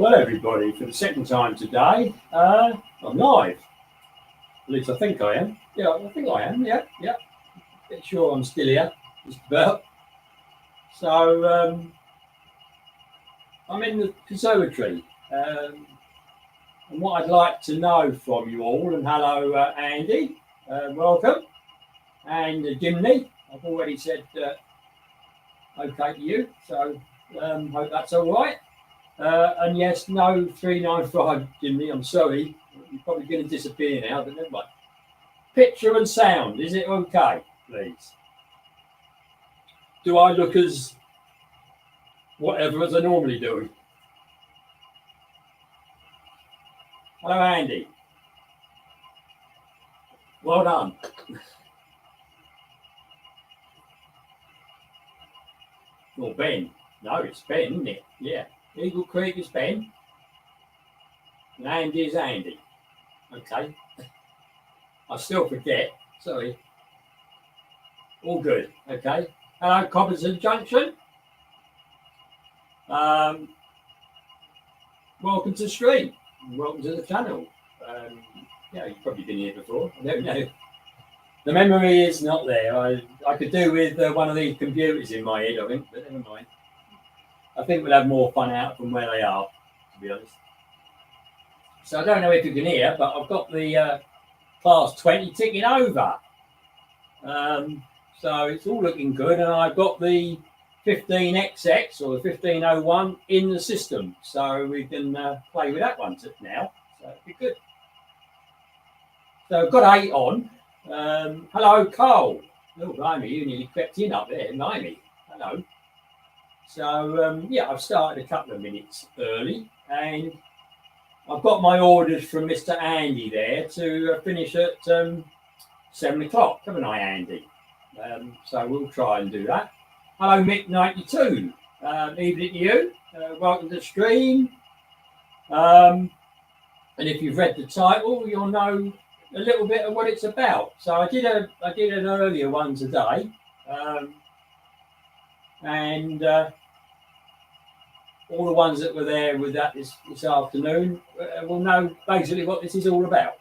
Well, everybody, for the second time today, I'm live. At least I think I am. Yeah, I think I am. Yeah. Bit sure I'm still here, just about. So I'm in the conservatory, and what I'd like to know from you all, and hello, Andy, welcome, and Jimmy. I've already said okay to you, so hope that's all right. And yes, no 395, Jimmy. I'm sorry. You're probably going to disappear now, but never mind. Picture and sound, is it okay, please? Do I look as whatever as I normally do? Hello, Andy. Well done. Or Ben. No, it's Ben, isn't it? Yeah. Eagle Creek is Ben. And Andy is Andy. Okay. I still forget. Sorry. All good. Okay. Hello, Cobberton Junction. Welcome to the stream. Welcome to the channel. Yeah, you've probably been here before. I don't know. The memory is not there. I could do with one of these computers in my head, I think, but never mind. I think we'll have more fun out from where they are, to be honest. So I don't know if you can hear, but I've got the Class 20 ticking over. So it's all looking good, and I've got the 15XX or the 1501 in the system, so we can play with that one now. So it'll be good. So I've got 8 on. Hello, Cole. Oh, blimey, you nearly crept in up there, blimey. Hello. So, yeah, I've started a couple of minutes early, and I've got my orders from Mr. Andy there to finish at 7 o'clock, haven't I, Andy? So we'll try and do that. Hello, Mick92. Evening to you. Welcome to the stream. And if you've read the title, you'll know a little bit of what it's about. So I did an earlier one today, and all the ones that were there with that this afternoon will know basically what this is all about.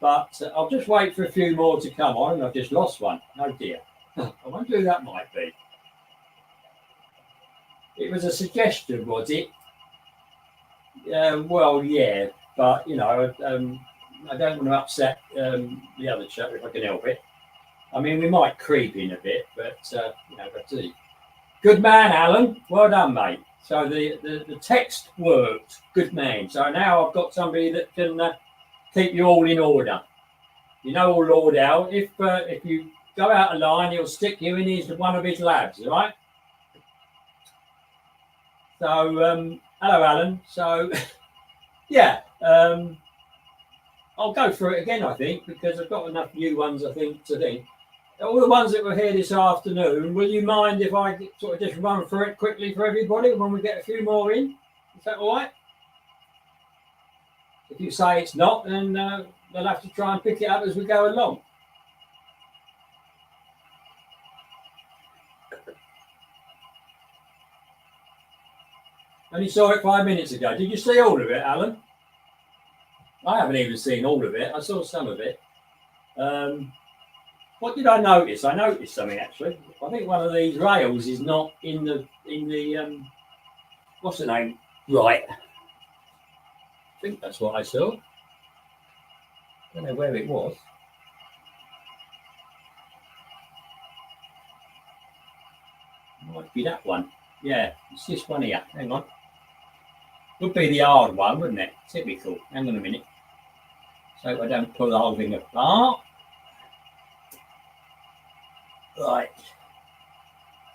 But I'll just wait for a few more to come on. I've just lost one. Oh dear. I wonder who that might be. It was a suggestion, was it? Well, yeah, but you know, I don't want to upset the other chap if I can help it. I mean, we might creep in a bit, but you know, let's see. Good man, Alan. Well done, mate. So the text worked. Good man. So now I've got somebody that can keep you all in order. You know, Lord Al, if you go out of line, he'll stick you in one of his labs, all right? So, hello, Alan. So, yeah, I'll go through it again, I think, because I've got enough new ones, I think, to think. All the ones that were here this afternoon, will you mind if I sort of just run through it quickly for everybody when we get a few more in? Is that all right? If you say it's not, then they'll have to try and pick it up as we go along. Only saw it 5 minutes ago. Did you see all of it, Alan? I haven't even seen all of it. I saw some of it. What did I notice? I noticed something actually. I think one of these rails is not in the what's the name? Right. I think that's what I saw. I don't know where it was. Might be that one. Yeah, it's this one here. Hang on. Would be the hard one, wouldn't it? Typical. Hang on a minute. So I don't pull the whole thing apart. Right.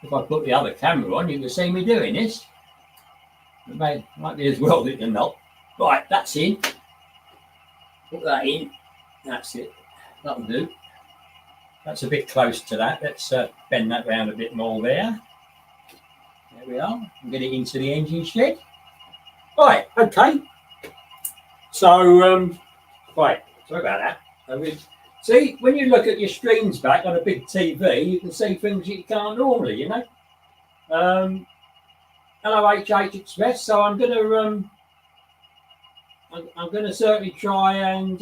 If I put the other camera on, you can see me doing this. It might be as well that you're not. Right, that's in. Put that in. That's it. That'll do. That's a bit close to that. Let's bend that round a bit more there. There we are. And get it into the engine shed. Right, okay. So, right, sorry about that. See, when you look at your screens back on a big TV, you can see things you can't normally, you know. LOHH Express. So I'm going to I'm going to certainly try and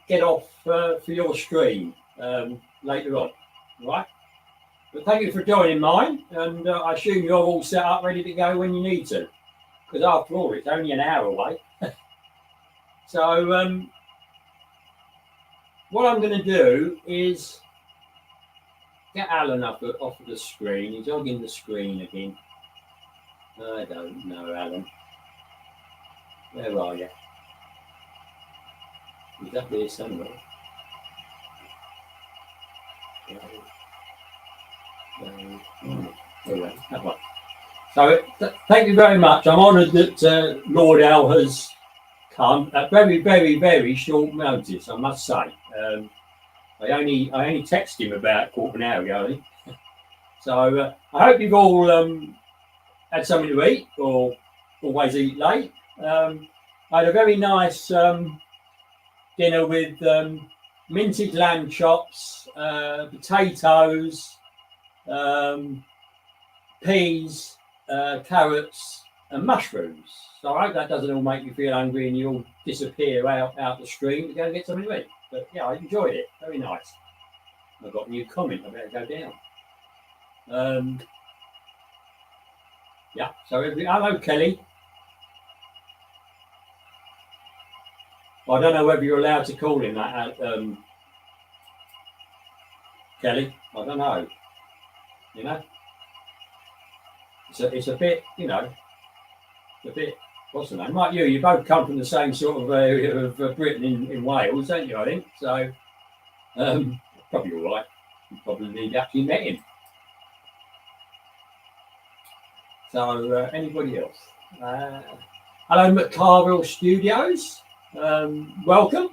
get off for your stream later on, right? But thank you for joining mine, and I assume you're all set up, ready to go when you need to, because after all, it's only an hour away. So what I'm going to do is get Alan off of the screen. He's hogging the screen again. I don't know, Alan. Where are you? He's up there somewhere. Anyway, that one. So thank you very much. I'm honoured that Lord Al has come at very, very, very short notice, I must say. I only texted him about a quarter of an hour ago. So I hope you've all had something to eat, or always eat late. I had a very nice dinner with minted lamb chops, potatoes, peas, carrots, and mushrooms. So I hope that doesn't all make you feel hungry and you all disappear out the stream to go and get something to eat. But yeah, I enjoyed it. Very nice. I've got a new comment. I better go down. Yeah. So hello, Kelly. I don't know whether you're allowed to call him that, Kelly. I don't know. You know, it's a bit, you know, a bit. What's the name? Like you both come from the same sort of area of Britain in Wales, don't you? I think so. Probably all right. You probably actually met him. So anybody else? Hello, McCarville Studios. Welcome.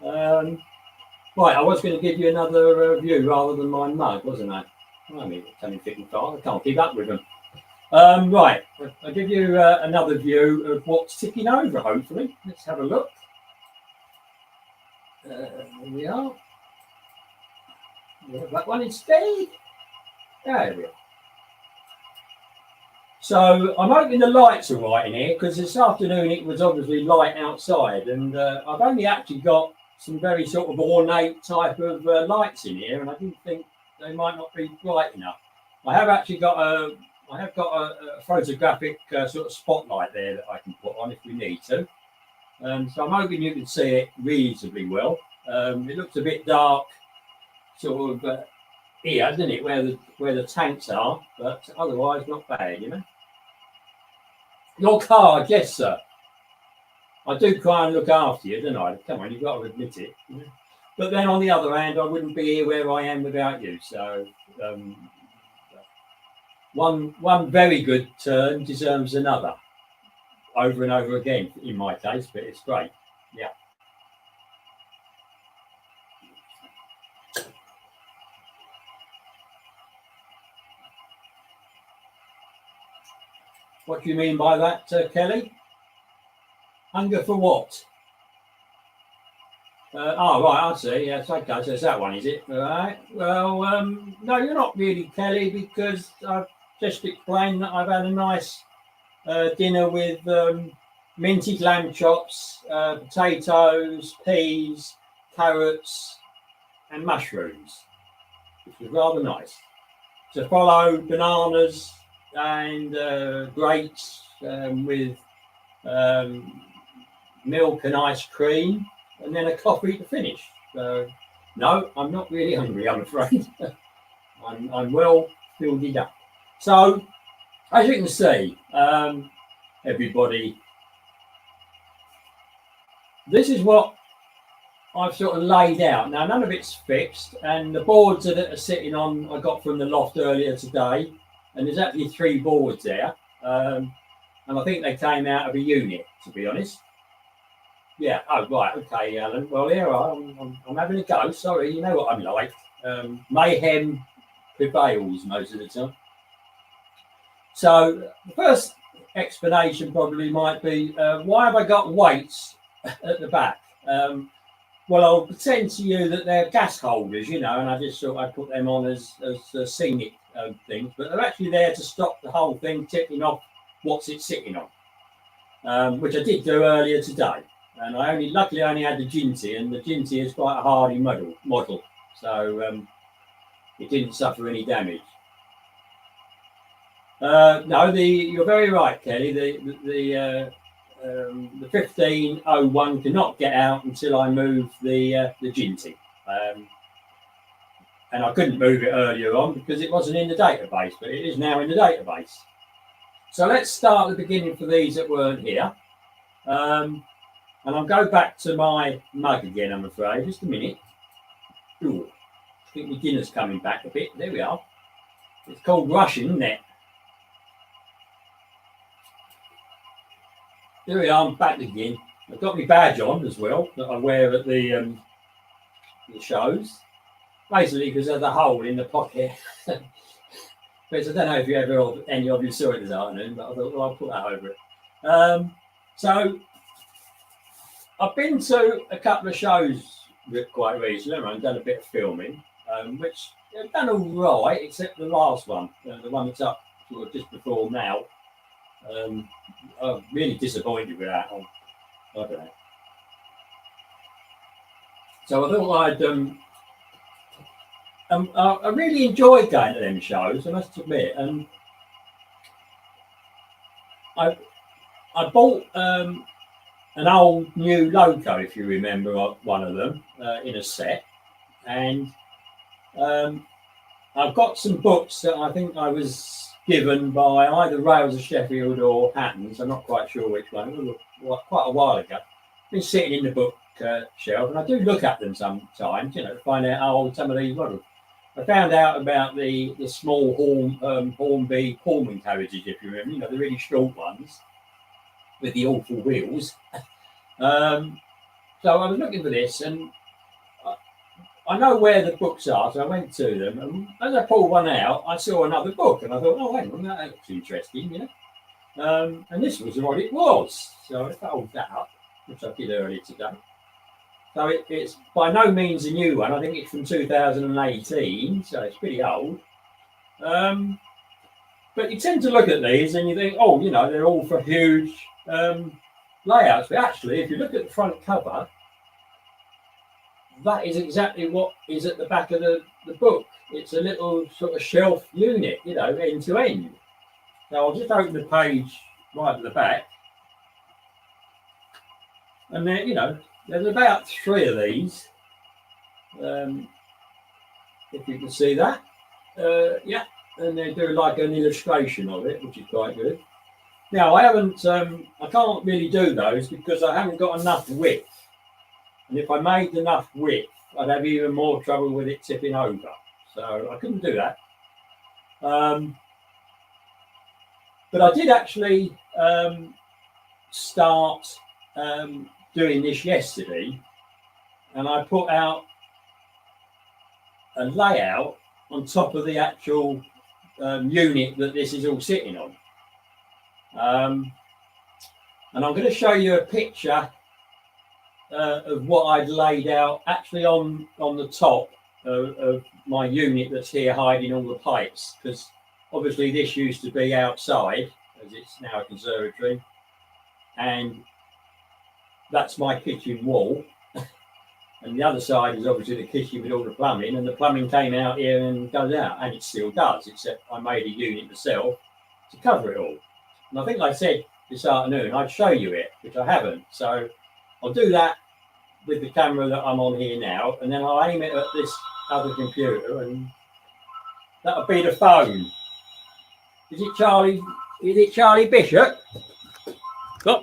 Right, I was going to give you another review rather than my mug, wasn't I? I mean, it's only 55. I can't keep up with them. Right, I'll give you another view of what's ticking over, hopefully. Let's have a look. Here we are. Yeah, that one instead. There we are. So I'm hoping the lights are right in here, because this afternoon it was obviously light outside, and I've only actually got some very sort of ornate type of lights in here, and I didn't think they might not be bright enough. I have actually got a photographic sort of spotlight there that I can put on if we need to. So I'm hoping you can see it reasonably well. It looks a bit dark, sort of here, doesn't it, where the tanks are, but otherwise not bad, you know. Your card, yes, sir. I do try and look after you, don't I? Come on, you've got to admit it. You know? But then on the other hand, I wouldn't be here where I am without you. So one very good turn deserves another, over and over again in my case, but it's great. Yeah. What do you mean by that, Kelly? Hunger for what? Right, I see. Yes, okay. So it's that one, is it? All right. Well, no, you're not really, Kelly, because I've just explained that I've had a nice dinner with minted lamb chops, potatoes, peas, carrots, and mushrooms, which was rather nice. To follow bananas and grapes with milk and ice cream, and then a coffee to finish. So, no, I'm not really hungry, I'm afraid. I'm well filled up. So, as you can see, everybody, this is what I've sort of laid out. Now, none of it's fixed, and the boards that are sitting on, I got from the loft earlier today, and there's actually 3 boards there, and I think they came out of a unit, to be honest. Yeah. Oh, right. Okay, Alan. Well, here I'm having a go. Sorry, you know what I'm like. Mayhem prevails most of the time. So the first explanation probably might be, why have I got weights at the back? Well, I'll pretend to you that they're gas holders, you know, and I just thought I'd put them on as scenic things, but they're actually there to stop the whole thing tipping off what's it sitting on, which I did do earlier today. And luckily I only had the Ginty, and the Ginty is quite a hardy model, so it didn't suffer any damage. No, you're very right, Kelly. The 1501 cannot get out until I move the Ginty, and I couldn't move it earlier on because it wasn't in the database, but it is now in the database. So let's start at the beginning for these that weren't here. And I'll go back to my mug again, I'm afraid. Just a minute. Ooh, I think my dinner's coming back a bit. There we are. It's called Russian, isn't it? There we are, I'm back again. I've got my badge on as well that I wear at the shows. Basically, because there's a hole in the pocket. Because I don't know if any of you saw it this afternoon, but I thought, well, I'll put that over it. So I've been to a couple of shows quite recently. I've done a bit of filming, which they've done all right, except the last one, the one that's up sort of just before now. I'm really disappointed with that. I don't know. So I thought I really enjoyed going to them shows, I must admit. And I bought an old new Loco, if you remember, one of them in a set, and I've got some books that I think I was given by either Rails of Sheffield or Hattons. I'm not quite sure which one. It was quite a while ago. Been sitting in the book shelf, and I do look at them sometimes, to find out how old some of these models. I found out about the small Hornby Pullman carriages, if you remember, the really short ones with the awful wheels. So I was looking for this, and I know where the books are, so I went to them, and as I pulled one out, I saw another book, and I thought, oh, hang on, that looks interesting, and this was what it was. So I followed that up, which I did earlier today. So it's by no means a new one. I think it's from 2018, so it's pretty old. But you tend to look at these and you think, oh, they're all for huge layouts. But actually, if you look at the front cover, that is exactly what is at the back of the book. It's a little sort of shelf unit, end to end. Now I'll just open the page right at the back. And then, there's about 3 of these. If you can see that. Yeah. And they do like an illustration of it, which is quite good. Now, I can't really do those because I haven't got enough width. And if I made enough width, I'd have even more trouble with it tipping over. So I couldn't do that. But I did actually start doing this yesterday, and I put out a layout on top of the actual unit that this is all sitting on. And I'm going to show you a picture of what I'd laid out actually on the top of my unit that's here hiding all the pipes, because obviously this used to be outside as it's now a conservatory, and that's my kitchen wall. And the other side is obviously the kitchen with all the plumbing, and the plumbing came out here and goes out, and it still does, except I made a unit myself to cover it all. And I think I said this afternoon I'd show you it, which I haven't. So I'll do that with the camera that I'm on here now, and then I'll aim it at this other computer, and that'll be the phone. Is it Charlie Bishop? Stop.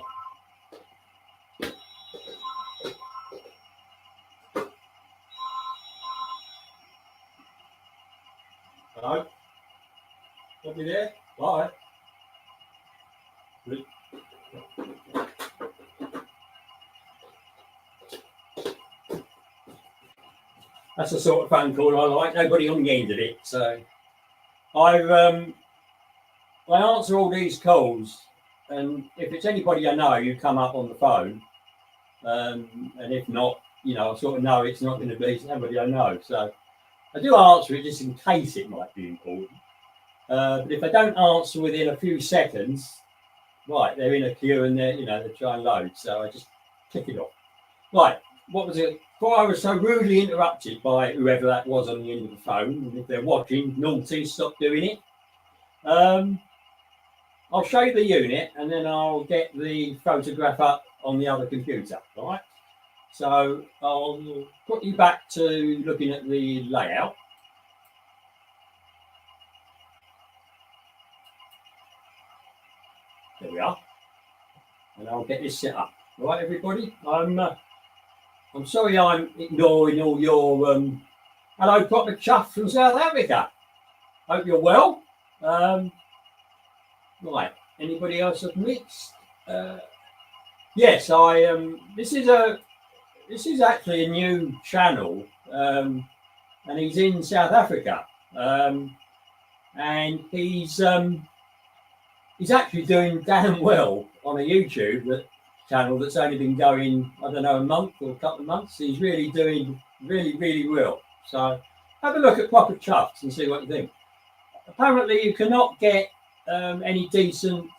Hello? Got me there? Bye. That's the sort of phone call I like. Nobody on the end of it. So I answer all these calls, and if it's anybody I know, you come up on the phone. And if not, I sort of know it's not going to be somebody I know. So I do answer it just in case it might be important. But if they don't answer within a few seconds, right, they're in a queue and they're trying to load. So I just click it off. Right, what was it? Before I was so rudely interrupted by whoever that was on the end of the phone, and if they're watching, naughty, stop doing it. I'll show you the unit and then I'll get the photograph up on the other computer, all right? So I'll put you back to looking at the layout. There we are. And I'll get this set up. All right, everybody? I'm sorry I'm ignoring all your hello, proper chuff from South Africa. Hope you're well. Right. Anybody else have mixed? Yes, this is actually a new channel, and he's in South Africa, and he's actually doing damn well on a YouTube channel that's only been going, I don't know, a month or a couple of months. He's really doing really well. So have a look at Proper Chuffs and see what you think. Apparently, you cannot get any decent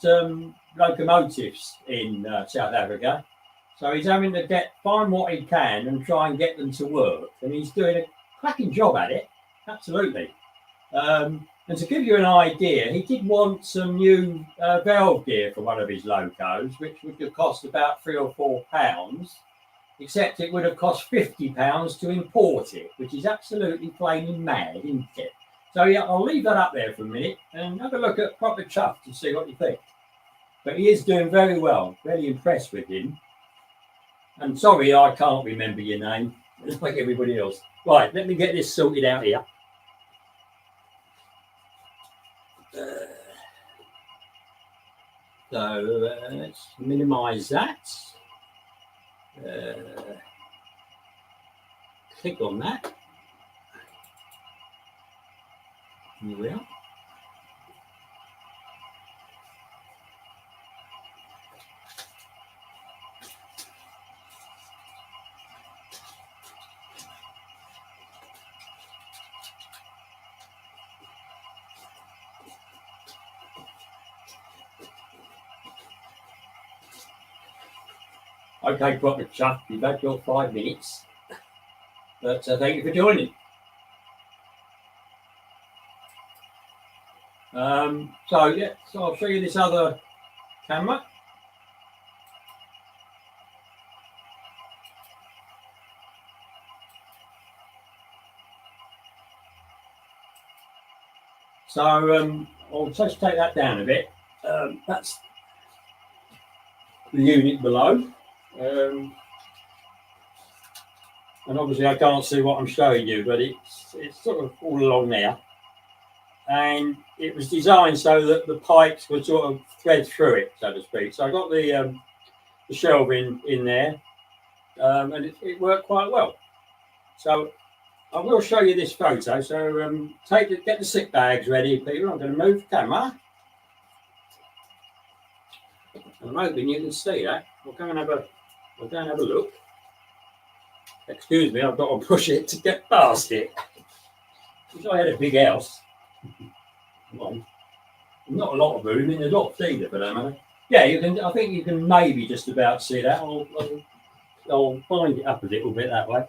locomotives in South Africa, so he's having to find what he can and try and get them to work, and he's doing a cracking job at it, absolutely. And to give you an idea, he did want some new valve gear for one of his locos, which would have cost about £3 or £4, except it would have cost £50 to import it, which is absolutely flaming mad, isn't it? So yeah, I'll leave that up there for a minute and have a look at Proper Chuff to see what you think. But he is doing very well. Very impressed with him. And sorry, I can't remember your name, like everybody else. Right, let me get this sorted out here. So let's minimize that. Click on that. Here we are. Okay, Proper Chuff, you've had your 5 minutes, but thank you for joining. So I'll show you this other camera. So I'll just take that down a bit. That's the unit below. And obviously I can't see what I'm showing you, but it's sort of all along there. And it was designed so that the pipes would sort of thread through it, so to speak. So I got the shelving in there, and it worked quite well. So I will show you this photo. So get the sick bags ready, Peter. I'm going to move the camera. I'm hoping you can see that. We'll go and have a look. Excuse me, I've got to push it to get past it. Wish I had a big house. Come on. Not a lot of room, there's a lot of feeder for that matter. Yeah, you can. I think you can maybe just about see that. I'll bind it up a little bit that way.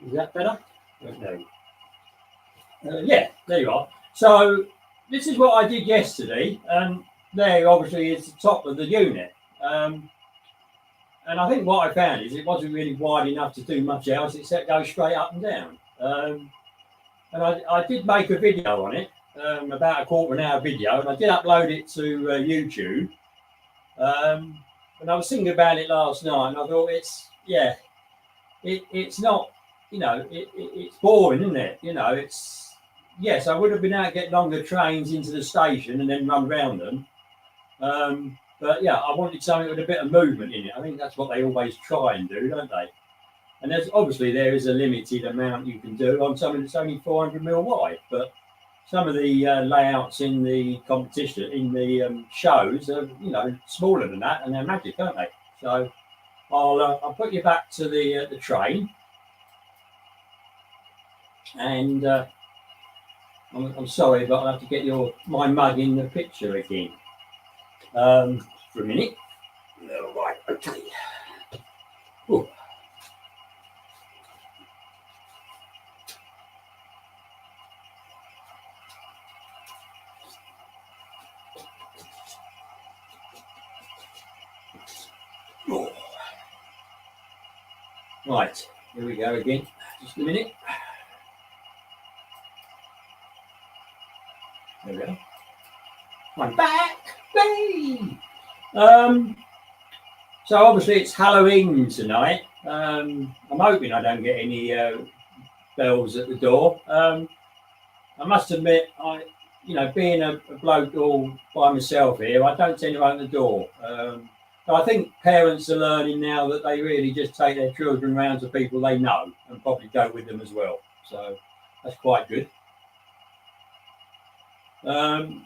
Is that better? No. Yeah, there you are. So this is what I did yesterday, and there obviously is the top of the unit. And I think what I found is it wasn't really wide enough to do much else except go straight up and down. And I did make a video on it, about a quarter of an hour video, and I did upload it to YouTube. And I was thinking about it last night, and I thought it's not, it's boring, isn't it? Yes, I would have been able to get longer trains into the station and then run round them. But yeah, I wanted something with a bit of movement in it. I think that's what they always try and do, don't they? And there is a limited amount you can do on something that's only 400mm wide. But some of the layouts in the competition, in the shows, are smaller than that, and they're magic, aren't they? So I'll put you back to the train, and I'm sorry, but I'll have to get my mug in the picture again. For a minute. All right, okay. Ooh. Oh. Right, here we go again. Just a minute. There we go. I'm back. Hey! So obviously it's Halloween tonight. I'm hoping I don't get any bells at the door. I must admit, being a bloke all by myself here, I don't tend to open the door. So I think parents are learning now that they really just take their children around to people they know and probably go with them as well. So that's quite good. Oh,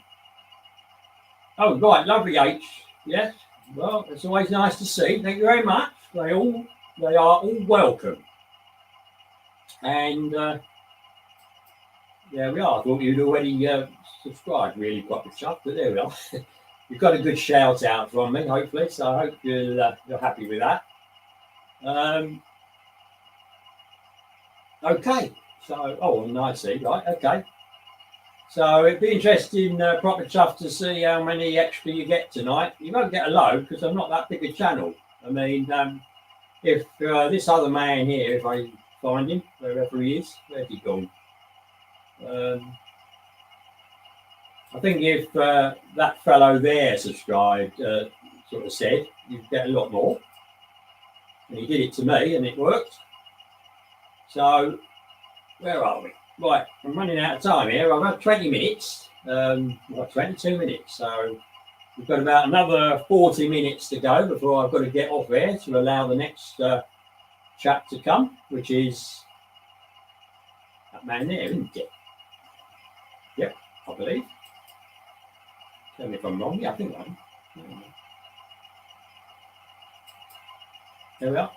right, lovely H. Yes. Well, it's always nice to see. Thank you very much. They are all welcome. And there we are. I thought you'd already subscribed. Really proper stuff, but there we are. You've got a good shout out from me, hopefully. So I hope you're happy with that. Okay. So, nice. Right. Okay. So it'd be interesting, proper chuff, to see how many extra you get tonight. You won't get a load because I'm not that big a channel. I mean, if this other man here, if I find him, wherever he is, where's he gone? I think if that fellow there subscribed, sort of said, you'd get a lot more. And he did it to me and it worked. So, where are we? Right, I'm running out of time here. I've had 20 minutes, 22 minutes. So we've got about another 40 minutes to go before I've got to get off there to allow the next chap to come, which is that man there, isn't it? Yep, I believe. Tell me if I'm wrong. Yeah, I think I am. There we are.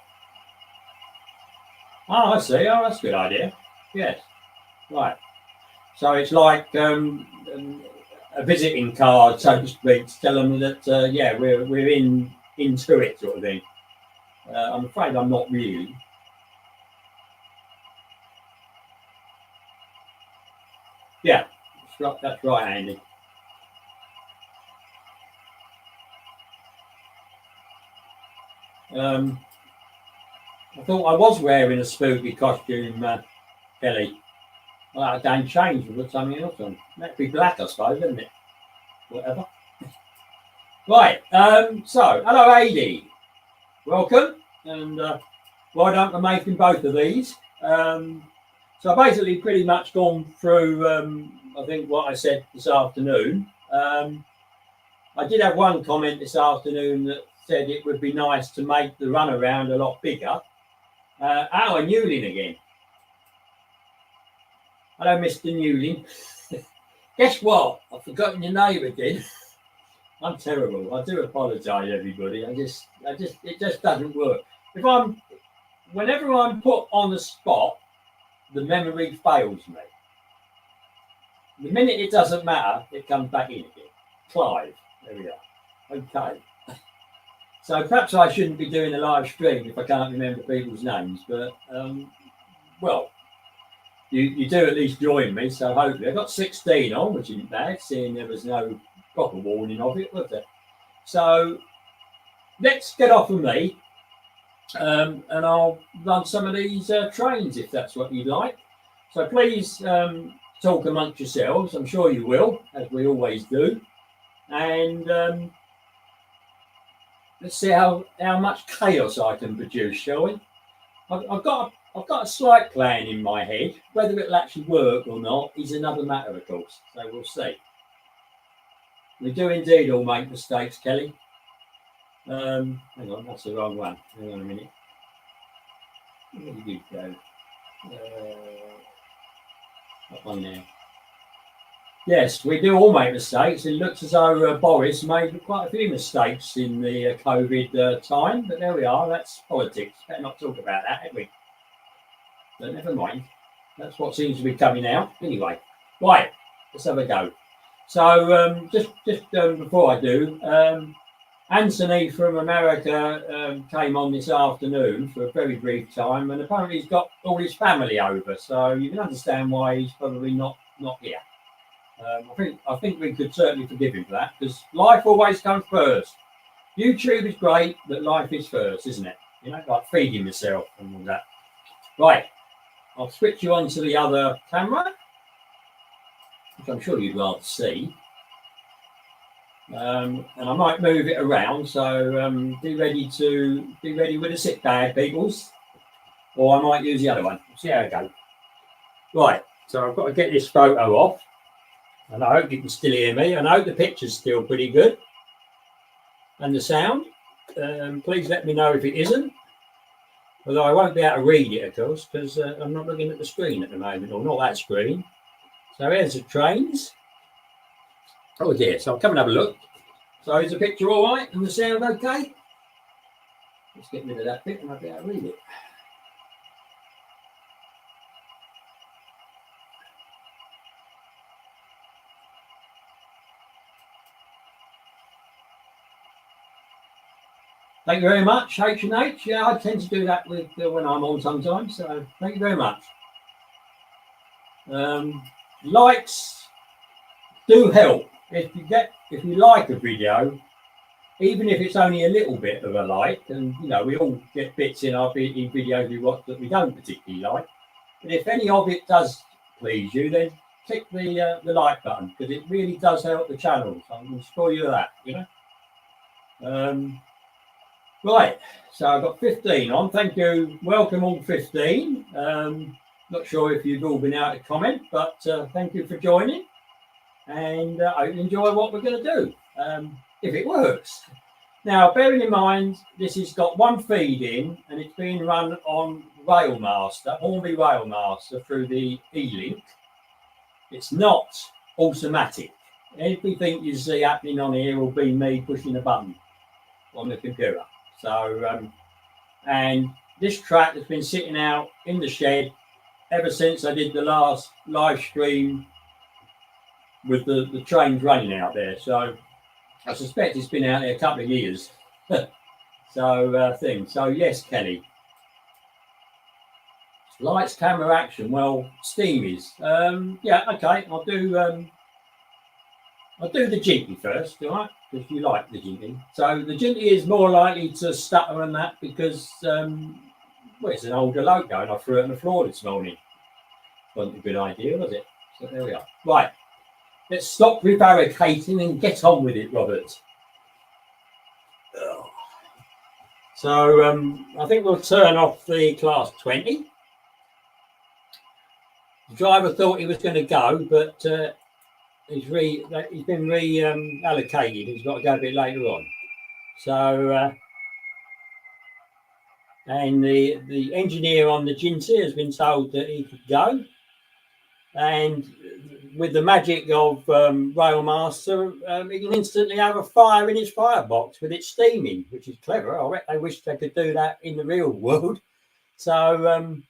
Oh, I see. Oh, that's a good idea. Yes. Right. So it's like a visiting card, so to speak, to tell them that we're into it, sort of thing. I'm afraid I'm not really. Yeah, that's right, Andy. I thought I was wearing a spooky costume, Kelly. Well, that don't change and put something else on. That'd be black, I suppose, wouldn't it? Whatever. Right. So, hello, AD. Welcome. And why don't I make both of these? So, I basically pretty much gone through, I think, what I said this afternoon. I did have one comment this afternoon that said it would be nice to make the runaround a lot bigger. Our Newlin again. Hello, Mr. Newlin. Guess what? I've forgotten your name again. I'm terrible. I do apologise, everybody. It just doesn't work. Whenever I'm put on the spot, the memory fails me. The minute it doesn't matter, it comes back in again. Clive. There we are. Okay. So perhaps I shouldn't be doing a live stream if I can't remember people's names, but well. You do at least join me, so hopefully I got 16 on, which isn't bad, seeing there was no proper warning of it, was there? So let's get off of me, and I'll run some of these trains if that's what you'd like. So please talk amongst yourselves. I'm sure you will, as we always do, and let's see how much chaos I can produce, shall we? I've got a slight plan in my head. Whether it'll actually work or not is another matter, of course. So we'll see. We do indeed all make mistakes, Kelly. Hang on, that's the wrong one. Hang on a minute. Where did you go? That one there. Yes, we do all make mistakes. It looks as though Boris made quite a few mistakes in the COVID time, but there we are. That's politics. Better not talk about that, have we? But never mind. That's what seems to be coming out. Anyway, right. let's have a go. So just before I do, Anthony from America came on this afternoon for a very brief time, and apparently he's got all his family over, so you can understand why he's probably not here. I think we could certainly forgive him for that, because life always comes first. YouTube is great, but life is first, isn't it? You know, like feeding yourself and all that. Right, I'll switch you on to the other camera, which I'm sure you'd rather see. And I might move it around, so be ready with a sit bag, peoples, or I might use the other one. See how it goes. Right, so I've got to get this photo off, and I hope you can still hear me, and I hope the picture's still pretty good, and the sound. Please let me know if it isn't, although I won't be able to read it, of course, because I'm not looking at the screen at the moment, or not that screen. So here's the trains. Oh dear, so I'll come and have a look. So is the picture all right and the sound okay? Let's get rid of that bit and I'll be able to read it. Thank you very much, H&H. Yeah, I tend to do that with when I'm on sometimes, so thank you very much. Likes do help. If you like a video, even if it's only a little bit of a like, and you know we all get bits in our videos we watch that we don't particularly like, but if any of it does please you, then click the like button, because it really does help the channel. So I'm going to spoil you of that, you know. Right, so I've got 15 on. Thank you. Welcome all 15. Not sure if you've all been able to comment, but thank you for joining. And I hope you enjoy what we're going to do, if it works. Now, bearing in mind, this has got one feed in, and it's being run on Railmaster, Hornby Railmaster through the E-Link. It's not automatic. Everything you see happening on here will be me pushing a button on the computer. So, and this track has been sitting out in the shed ever since I did the last live stream with the trains running out there. So I suspect it's been out there a couple of years. So yes, Kelly. Lights, camera, action. Well, steam is. Yeah, okay. I'll do the Jinky first, all right? Because you like the Jinky. So the Jinky is more likely to stutter than that because well, it's an older logo and I threw it on the floor this morning. Wasn't a good idea, was it? So there we are. Right. Let's stop prevaricating and get on with it, Robert. So I think we'll turn off the class 20. The driver thought he was going to go, but he's been reallocated. He's got to go a bit later on. So and the engineer on the Jinty has been told that he could go. And with the magic of Railmaster, he can instantly have a fire in his firebox with it steaming, which is clever. I wish they could do that in the real world. So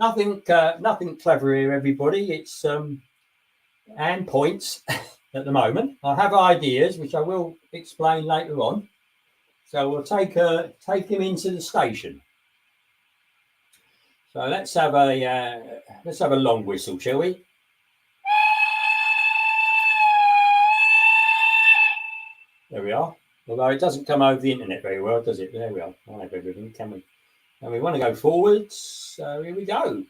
nothing clever here, everybody. It's and points at the moment. I have ideas, which I will explain later on. So we'll take him into the station. So let's have a long whistle, shall we? There we are. Although it doesn't come over the internet very well, does it? There we are. I have everything, can we? And we want to go forwards. So here we go.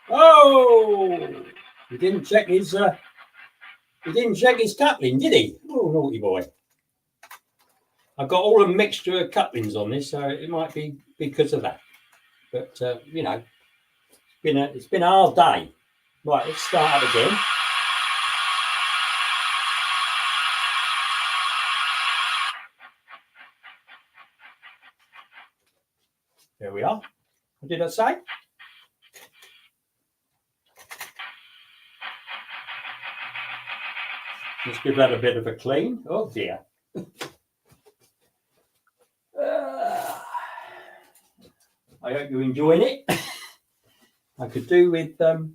Oh! He didn't check his coupling, did he? Oh, naughty boy. I've got all a mixture of couplings on this, so it might be because of that. But you know, it's been a hard day. Right, let's start up again. There we are. What did I say? Let's give that a bit of a clean. Oh dear. I hope you're enjoying it. I could do with there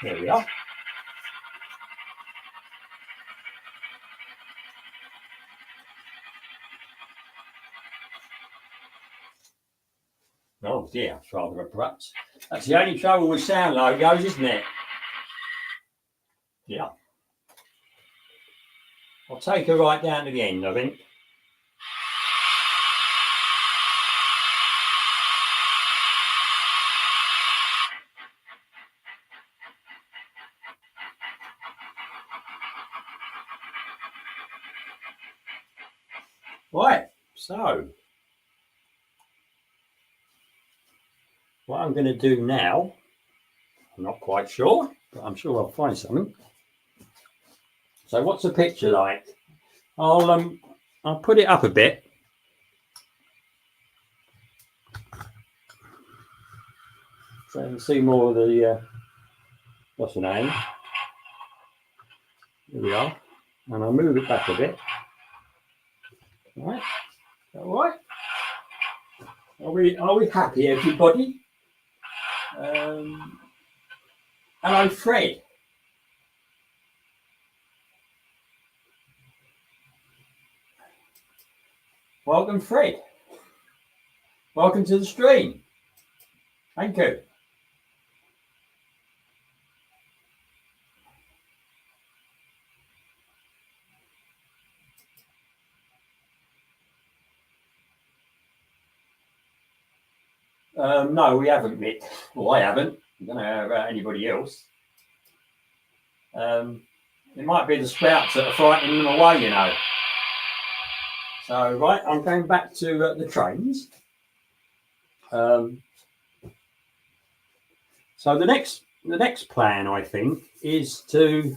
we are. Oh dear, it's rather abrupt. That's the only trouble with sound logos, isn't it? Yeah. I'll take her right down to the end, I think. Right, so what I'm going to do now, I'm not quite sure, but I'm sure I'll find something. So what's the picture like? I'll put it up a bit. So you can see more of the what's the name? Here we are. And I'll move it back a bit. All right. All right. Are we happy, everybody? Hello, Fred. Welcome, Fred. Welcome to the stream. Thank you. No, we haven't, Mick. Well, I haven't. I don't know about anybody else. It might be the sprouts that are frightening them away, you know. So, right, I'm going back to the trains. So the next plan, I think, is to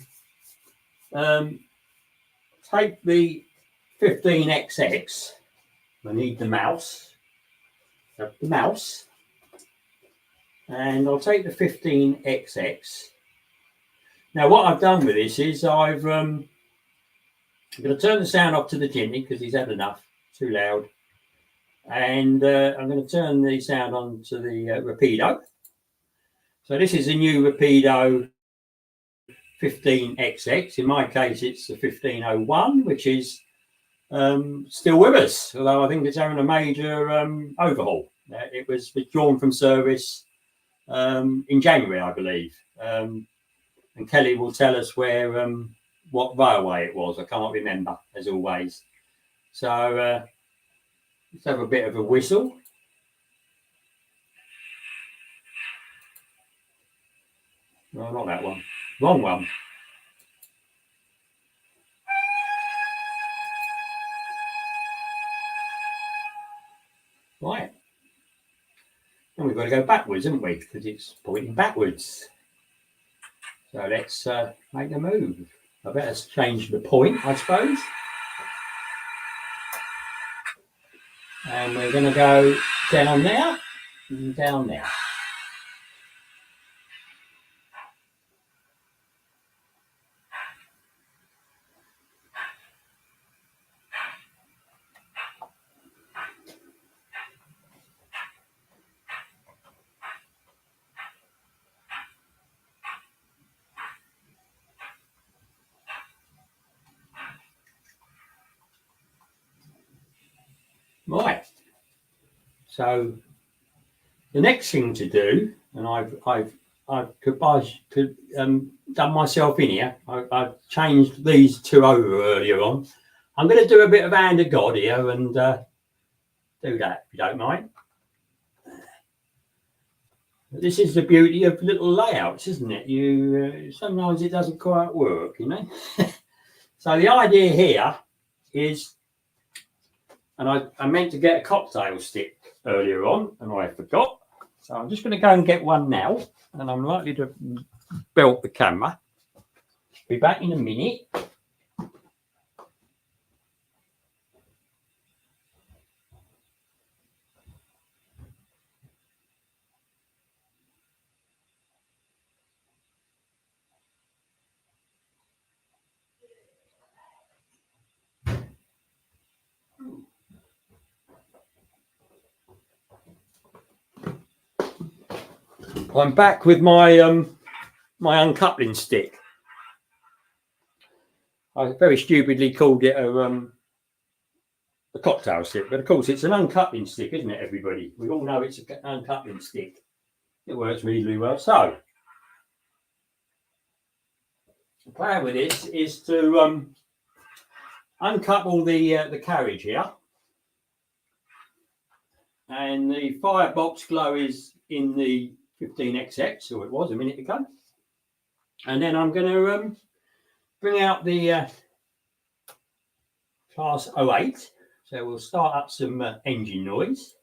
take the 15XX. I need the mouse. And I'll take the 15XX. Now, what I've done with this is I'm going to turn the sound off to the chimney because he's had enough, too loud. And I'm going to turn the sound on to the Rapido. So this is a new Rapido 15XX. In my case, it's the 1501, which is still with us, although I think it's having a major overhaul. It was withdrawn from service in January, I believe. And Kelly will tell us where, what railway it was. I can't remember, as always. So let's have a bit of a whistle. No, not that one. Wrong one. Right. And we've got to go backwards, haven't we? Because it's pointing backwards. So let's make a move. I better change the point, I suppose. And we're going to go down there and down there. Right. So the next thing to do, and I've done myself in here. I've changed these two over earlier on. I'm going to do a bit of hand of God here and do that, if you don't mind. This is the beauty of little layouts, isn't it? You sometimes it doesn't quite work, you know. So the idea here is, and I meant to get a cocktail stick earlier on, and I forgot. So I'm just going to go and get one now, and I'm likely to belt the camera. Be back in a minute. I'm back with my my uncoupling stick. I very stupidly called it a cocktail stick, but of course it's an uncoupling stick, isn't it, everybody? We all know it's an uncoupling stick. It works reasonably well. So the plan with this is to uncouple the carriage here, and the firebox glow is in the 15XX, or it was a minute ago, and then I'm going to bring out the Class 08. So we'll start up some engine noise.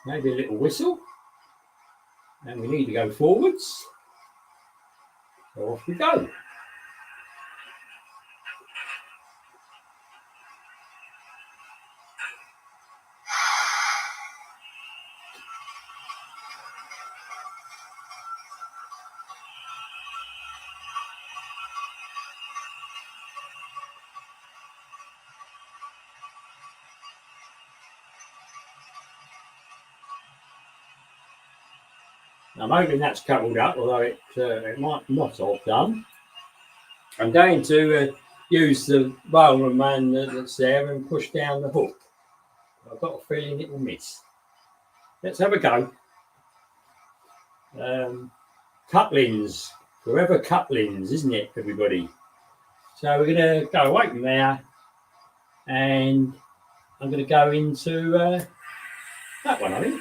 Maybe a little whistle. And we need to go forwards. So off we go. I'm hoping that's coupled up, although it might not have done. I'm going to use the roller man that's there and push down the hook. I've got a feeling it will miss. Let's have a go. Couplings, forever couplings, isn't it, everybody? So we're going to go away from there, and I'm going to go into that one, I think.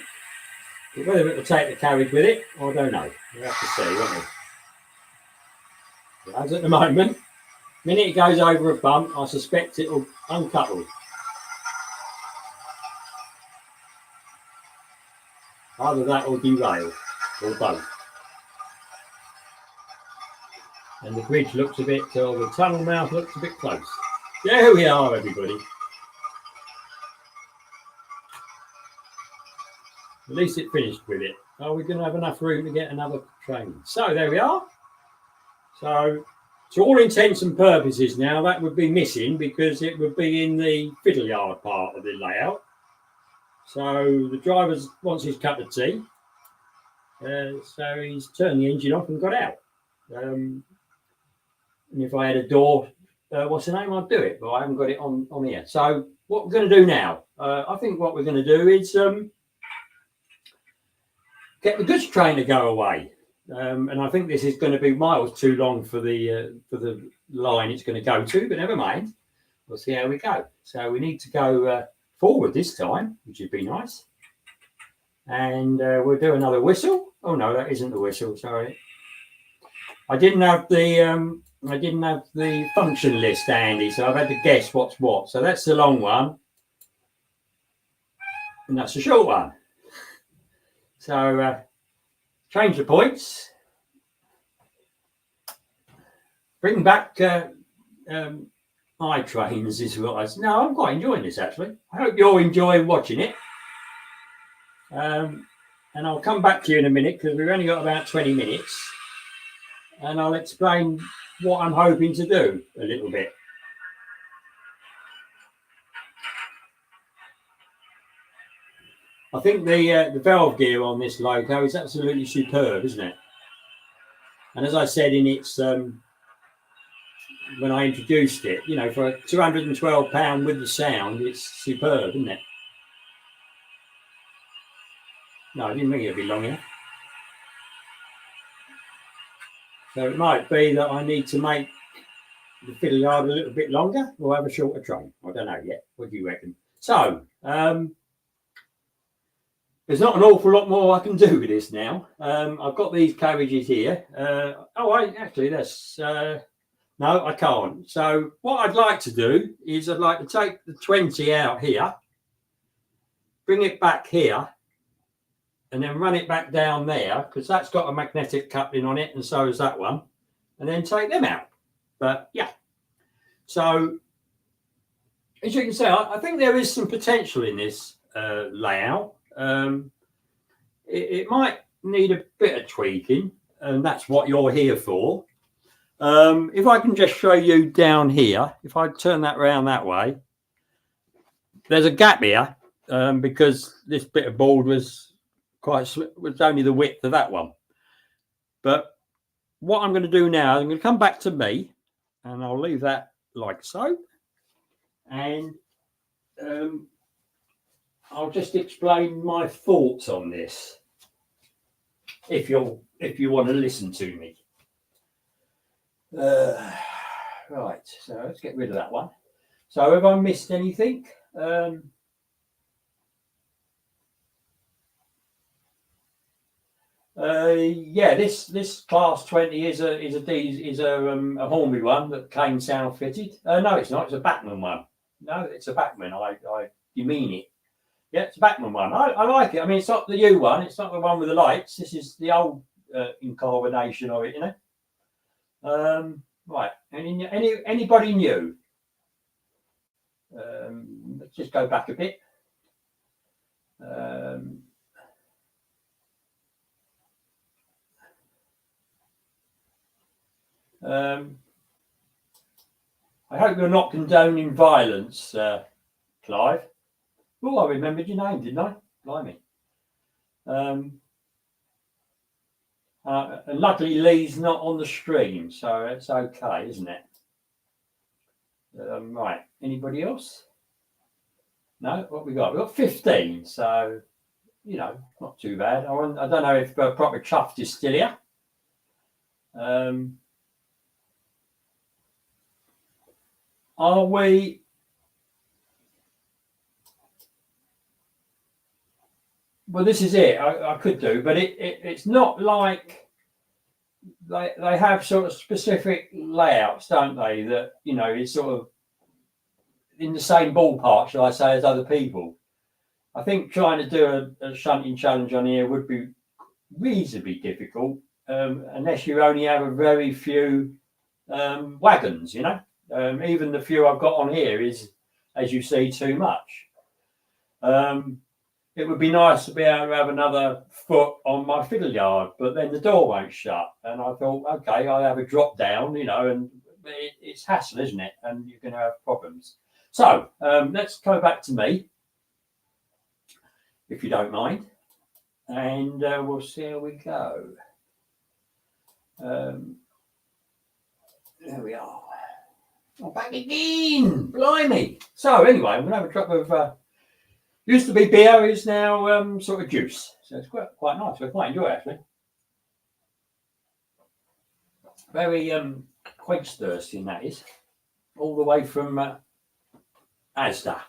Whether it will take the carriage with it, I don't know. We'll have to see, won't we? As at the moment, the minute it goes over a bump, I suspect it will uncouple. Either that or derail, or both. And the bridge looks a bit, or the tunnel mouth looks a bit close. There we are, everybody. At least it finished with it. Are we going to have enough room to get another train? So there we are. So to all intents and purposes now, that would be missing because it would be in the fiddle yard part of the layout. So the driver wants his cup of tea. So he's turned the engine off and got out. And if I had a door, what's the name? I'd do it, but I haven't got it on here. So what we're going to do now, I think what we're going to do is get the goods train to go away, and I think this is going to be miles too long for the line it's going to go to. But never mind, we'll see how we go. So we need to go forward this time, which would be nice. And we'll do another whistle. Oh no, that isn't the whistle. Sorry, I didn't have the function list handy, so I've had to guess what's what. So that's the long one, and that's the short one. So change the points, bring back my trains is what I said. No, I'm quite enjoying this actually. I hope you're enjoying watching it. And I'll come back to you in a minute because we've only got about 20 minutes, and I'll explain what I'm hoping to do a little bit. I think the valve gear on this loco is absolutely superb, isn't it? And as I said in its when I introduced it, you know, for £212 with the sound, it's superb, isn't it? No, I didn't think it'd be long enough. So it might be that I need to make the fiddle yard a little bit longer or have a shorter train. I don't know yet. What do you reckon? So there's not an awful lot more I can do with this now. I've got these carriages here. Actually, that's no, I can't. So what I'd like to do is I'd like to take the 20 out here, bring it back here, and then run it back down there because that's got a magnetic coupling on it, and so is that one, and then take them out. But yeah, so as you can see, I think there is some potential in this layout. It might need a bit of tweaking, and that's what you're here for. If I can just show you down here, if I turn that around that way, there's a gap here because this bit of board was only the width of that one. But what I'm going to do now, I'm going to come back to me, and I'll leave that like so, and I'll just explain my thoughts on this, if you want to listen to me. Right, so let's get rid of that one. So have I missed anything? Yeah, this class 20 is a Hornby one that came sound fitted. No, it's not. It's a Bachmann one. No, it's a Bachmann. You mean it? Yeah, it's a Bachmann one. I like it. I mean, it's not the U one. It's not the one with the lights. This is the old incarnation of it, you know. Right. Anybody new? Let's just go back a bit. I hope you're not condoning violence, Clive. Oh, I remembered your name, didn't I? Blimey. And luckily, Lee's not on the stream, so it's okay, isn't it? Right. Anybody else? No. What we got? We got 15. So, you know, not too bad. I don't know if Proper Chuffed is still here. Are we? Well, this is it. I could do, but it's not like they have sort of specific layouts, don't they? That, you know, it's sort of in the same ballpark, shall I say, as other people. I think trying to do a shunting challenge on here would be reasonably difficult, unless you only have a very few wagons, you know. Even the few I've got on here is, as you see, too much. It would be nice to be able to have another foot on my fiddle yard, but then the door won't shut. And I thought, okay, I'll have a drop down, you know, and it's hassle, isn't it? And you're going to have problems. So let's go back to me, if you don't mind, and we'll see how we go. There we are. I'm back again. Blimey. So anyway, I'm going to have a drop of used to be beer, is now sort of juice. So it's quite nice. I quite enjoy it, actually. Very quench thirsty, that is. All the way from Asda.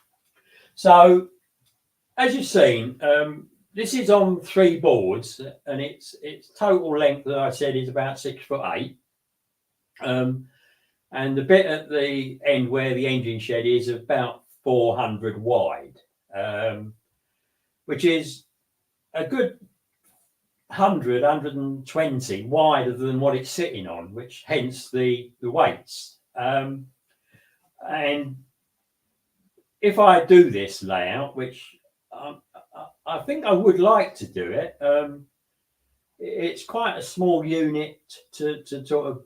So as you've seen, this is on 3 boards, and its total length that I said is about 6'8". And the bit at the end where the engine shed is about 400 wide, which is a good 120 wider than what it's sitting on, which hence the weights. And if I do this layout, which I think I would like to do it, it's quite a small unit to sort of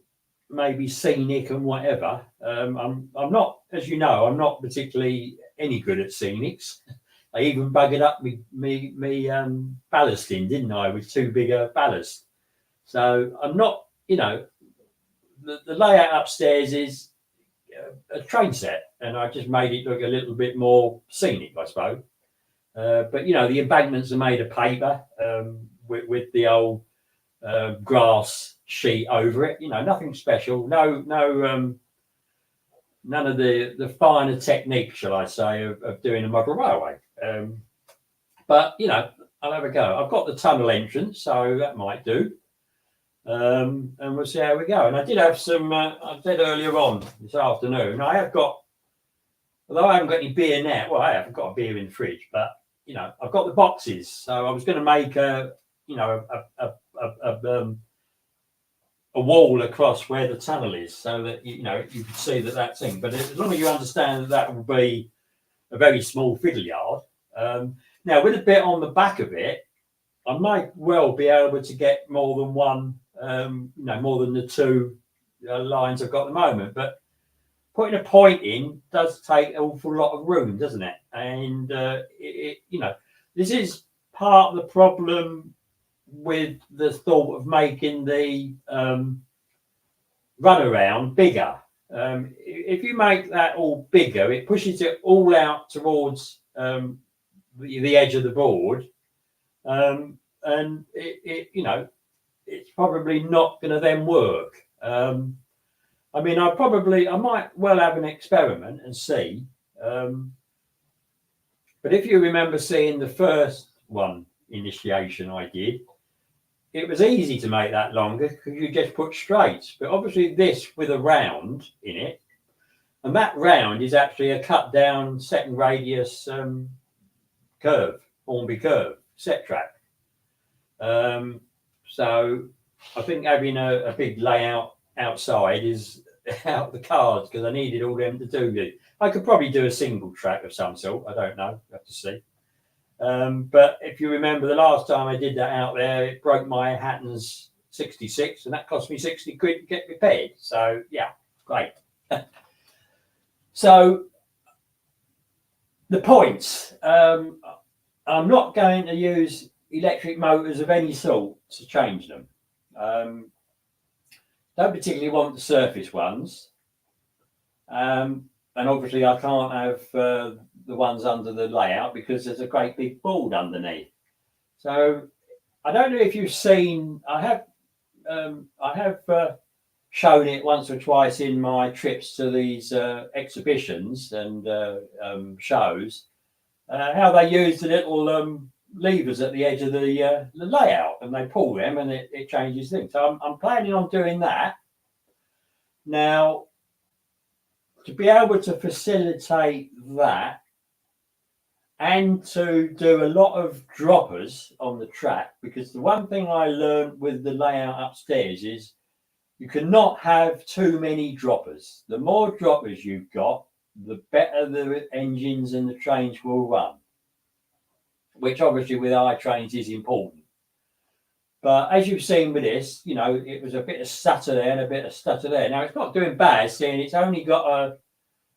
maybe scenic and whatever. I'm not, as you know, I'm not particularly any good at scenics. I even buggered up me ballasting, didn't I, with too big a ballast. So I'm not, you know, the layout upstairs is a train set, and I just made it look a little bit more scenic, I suppose. But you know, the embankments are made of paper with the old grass sheet over it. You know, nothing special. None of the finer technique, shall I say, of doing a model railway. But you know, I'll have a go. I've got the tunnel entrance, so that might do. And we'll see how we go. And I did have some. I said earlier on this afternoon, I have got. Although I haven't got any beer now, well, I haven't got a beer in the fridge, but you know, I've got the boxes. So I was going to make a wall across where the tunnel is, so that you know you can see that thing. But as long as you understand that will be a very small fiddle yard. Now, with a bit on the back of it, I might well be able to get more than one, more than the 2 lines I've got at the moment. But putting a point in does take an awful lot of room, doesn't it? And you know, this is part of the problem with the thought of making the runaround bigger. If you make that all bigger, it pushes it all out towards the edge of the board, and you know, it's probably not going to then work. I mean, I might well have an experiment and see. But if you remember seeing the first one initiation I did, it was easy to make that longer because you just put straights. But obviously this with a round in it, and that round is actually a cut down second radius curve, Hornby curve, set track. So I think having a big layout outside is out the cards because I needed all them to do it. I could probably do a single track of some sort. I don't know. I have to see. But if you remember the last time I did that out there, it broke my Hatton's 66 and that cost me 60 quid to get repaired. So yeah, great. So the points, I'm not going to use electric motors of any sort to change them. Don't particularly want the surface ones. And obviously I can't have the ones under the layout because there's a great big board underneath. So I don't know if you've seen, I have shown it once or twice in my trips to these exhibitions and shows, how they use the little levers at the edge of the layout, and they pull them and it changes things. So I'm planning on doing that. Now, to be able to facilitate that and to do a lot of droppers on the track, because the one thing I learned with the layout upstairs is you cannot have too many droppers. The more droppers you've got, the better the engines and the trains will run, which obviously with iTrains is important. But as you've seen with this, you know, it was a bit of stutter there and a bit of stutter there. Now, it's not doing bad, seeing it's only got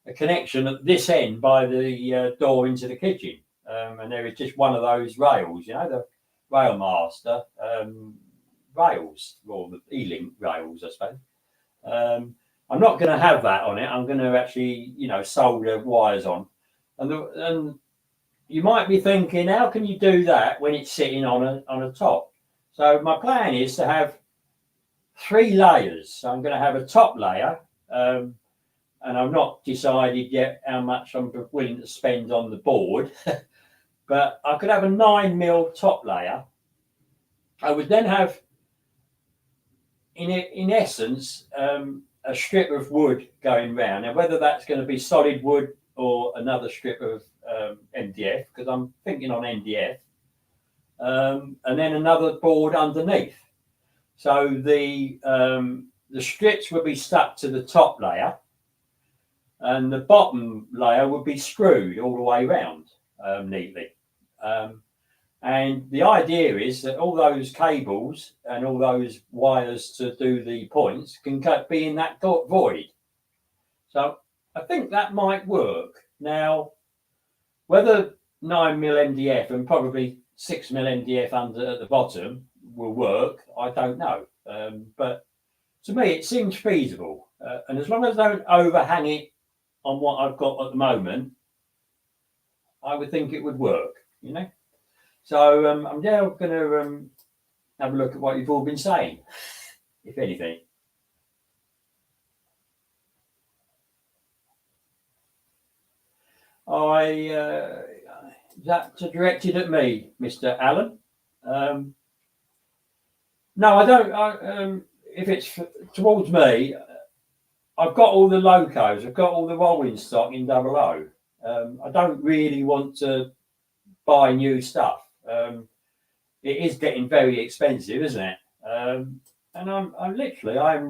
a connection at this end by the door into the kitchen. And there is just one of those rails, you know, the Railmaster rails, or the E-Link rails, I suppose. I'm not going to have that on it. I'm going to actually, you know, solder wires on. And you might be thinking, how can you do that when it's sitting on a top? So my plan is to have 3 layers. So I'm going to have a top layer, and I've not decided yet how much I'm willing to spend on the board, but I could have a 9mm top layer. I would then have, in essence, a strip of wood going round. Now, whether that's going to be solid wood or another strip of MDF, because I'm thinking on MDF, and then another board underneath. So the strips would be stuck to the top layer, and the bottom layer would be screwed all the way around neatly. And the idea is that all those cables and all those wires to do the points can be in that void. So I think that might work. Now, whether 9mm MDF and probably 6mm MDF under at the bottom will work, I don't know. But to me, it seems feasible. And as long as I don't overhang it on what I've got at the moment, I would think it would work, you know. So I'm now going to have a look at what you've all been saying, if anything. That's directed at me, Mr. Allen. No, I don't. If it's towards me, I've got all the locos. I've got all the rolling stock in 00. I don't really want to buy new stuff. It is getting very expensive, isn't it? And I'm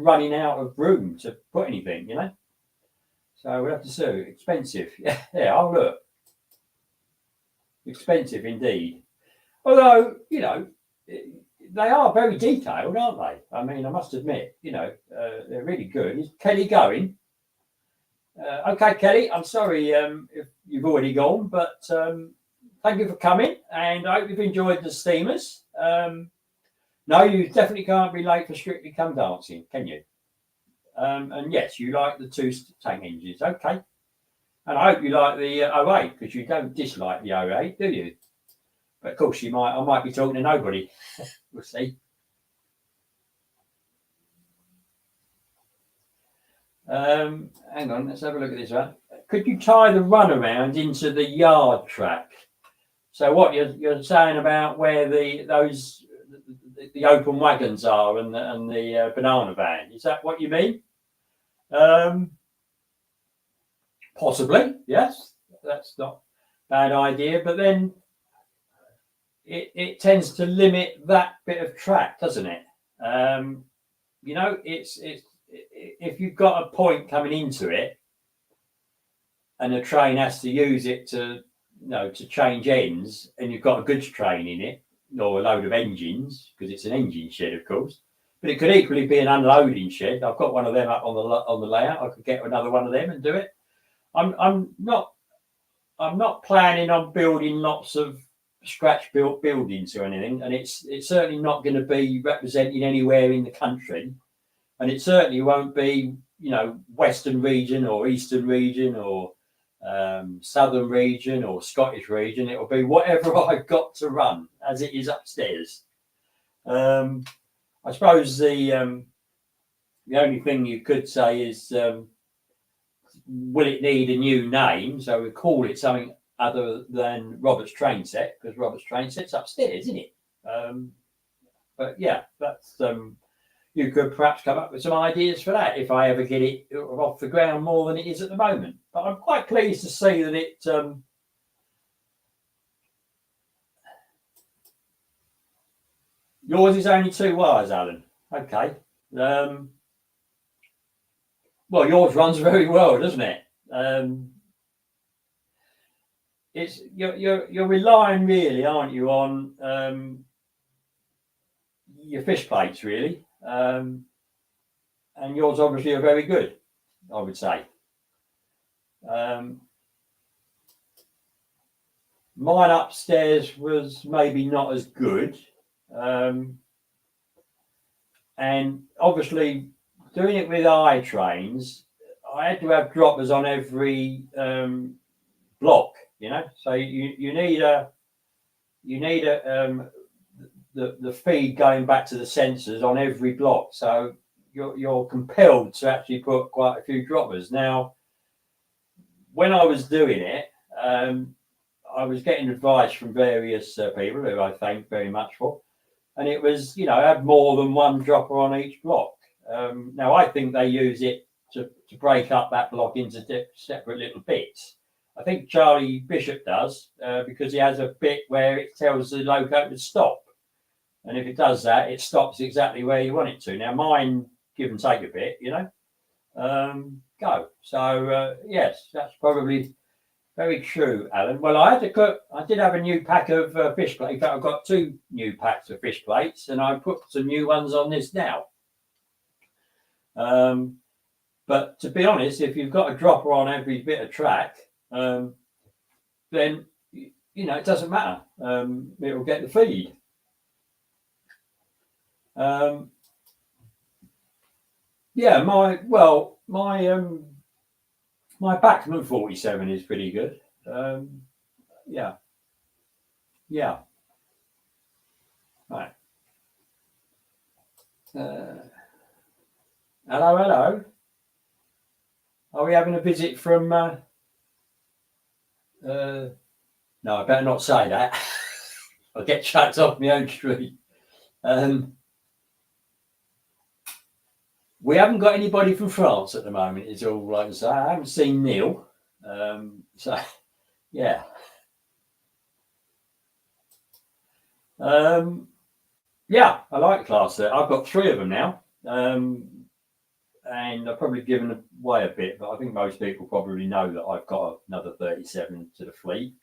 running out of room to put anything, you know. So we'll have to see. Expensive, yeah. I'll look. Expensive indeed. Although, you know, they are very detailed, aren't they? I mean, I must admit, you know, they're really good. Is Kelly going? Okay, Kelly, I'm sorry if you've already gone, but thank you for coming, and I hope you've enjoyed the steamers. No, you definitely can't be late for Strictly Come Dancing, can you? And yes, you like the two tank engines, okay. And I hope you like the 08, because you don't dislike the 08, do you? But of course, I might be talking to nobody. We'll see. Hang on, let's have a look at this one. Could you tie the runaround into the yard track? So what you're saying about where the open wagons are and the banana van, is that what you mean? Possibly, yes. That's not a bad idea, but then it tends to limit that bit of track, doesn't it? You know, it's if you've got a point coming into it and the train has to use it to change ends, and you've got a goods train in it or a load of engines, because it's an engine shed, of course, but it could equally be an unloading shed. I've got one of them up on the layout. I could get another one of them and do it. I'm not planning on building lots of scratch built buildings or anything, and it's certainly not going to be represented anywhere in the country, and it certainly won't be Western region or Eastern region or Southern region or Scottish region. It'll be whatever I've got to run as it is upstairs. I suppose the only thing you could say is, will it need a new name? So we call it something other than Robert's Train Set, because Robert's Train Set's upstairs, isn't it? But yeah, that's you could perhaps come up with some ideas for that if I ever get it off the ground more than it is at the moment. But I'm quite pleased to see that it yours is only 2 wires, Alan. Okay. Well, yours runs very well, doesn't it? It's you're relying really, aren't you, on your fish plates really, and yours obviously are very good, I would say. Mine upstairs was maybe not as good, and obviously doing it with I-trains, I had to have droppers on every block, so you need the feed going back to the sensors on every block, so you're compelled to actually put quite a few droppers. Now, when I was doing it, I was getting advice from various people who I thank very much for, and it was have more than one dropper on each block. Now I think they use it to break up that block into separate little bits. I think Charlie Bishop does, because he has a bit where it tells the loco to stop. And if it does that, it stops exactly where you want it to. Now mine give and take a bit, go. So yes, that's probably very true, Alan. Well, I did have a new pack of fish plates. In fact, I've got 2 new packs of fish plates, and I put some new ones on this now. But to be honest, if you've got a dropper on every bit of track, then it doesn't matter. It'll get the feed. Yeah, my Bachmann 47 is pretty good. Yeah. Right. Hello. Are we having a visit from? No, I better not say that. I'll get chucked off my own street. We haven't got anybody from France at the moment, is all I can say. I haven't seen Neil. So, yeah. Yeah, I like Class 30. I've got 3 of them now. And I've probably given away a bit, but I think most people probably know that I've got another 37 to the fleet.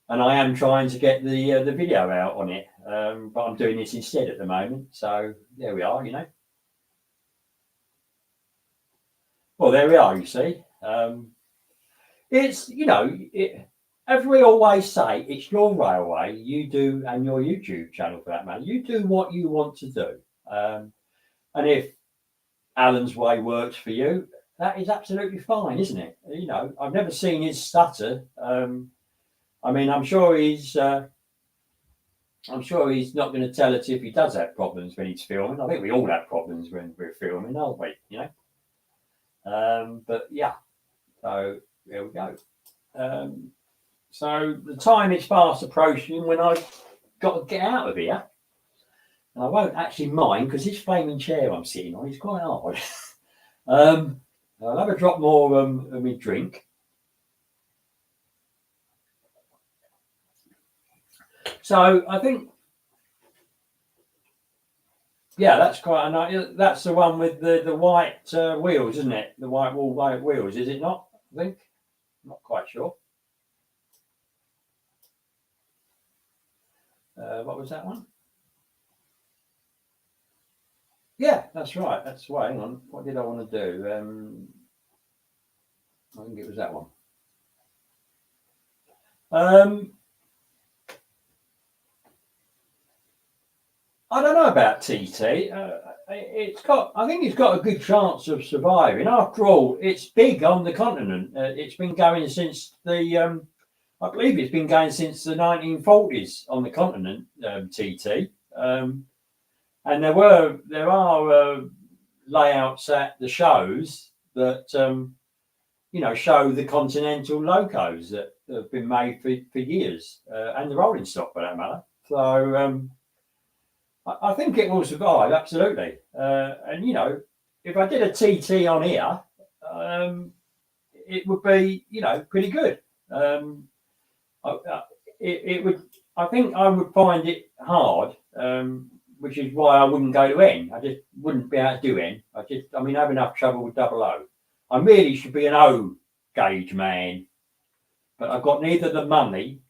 And I am trying to get the video out on it, but I'm doing this instead at the moment. So there we are, Well, there we are. You see, it's as we always say, it's your railway. You do, and your YouTube channel for that matter. You do what you want to do, and if Alan's way works for you, that is absolutely fine, isn't it? I've never seen his stutter. I mean, I'm sure he's not going to tell us if he does have problems when he's filming. I think we all have problems when we're filming, aren't we? But yeah, so there we go. So the time is fast approaching when I've got to get out of here. And I won't actually mind because this flaming chair I'm sitting on is quite hard. I'll have a drop more of my drink. So I think, yeah, that's quite a nice. That's the one with the white wheels, isn't it? The white wheels, is it not? I think. I'm not quite sure. What was that one? Yeah, that's right. That's right. Hang on. What did I want to do? I think it was that one. I don't know about TT. I think it's got a good chance of surviving. After all, it's big on the continent. It's been going since I believe it's been going since the 1940s on the continent. TT. And there are layouts at the shows that show the continental locos that have been made for years, and the rolling stock for that matter. So I think it will survive absolutely. And if I did a TT on here, it would be pretty good. It would. I think I would find it hard. Which is why I wouldn't go to N. I just wouldn't be able to do N. I have enough trouble with double O. I really should be an O gauge man, but I've got neither the money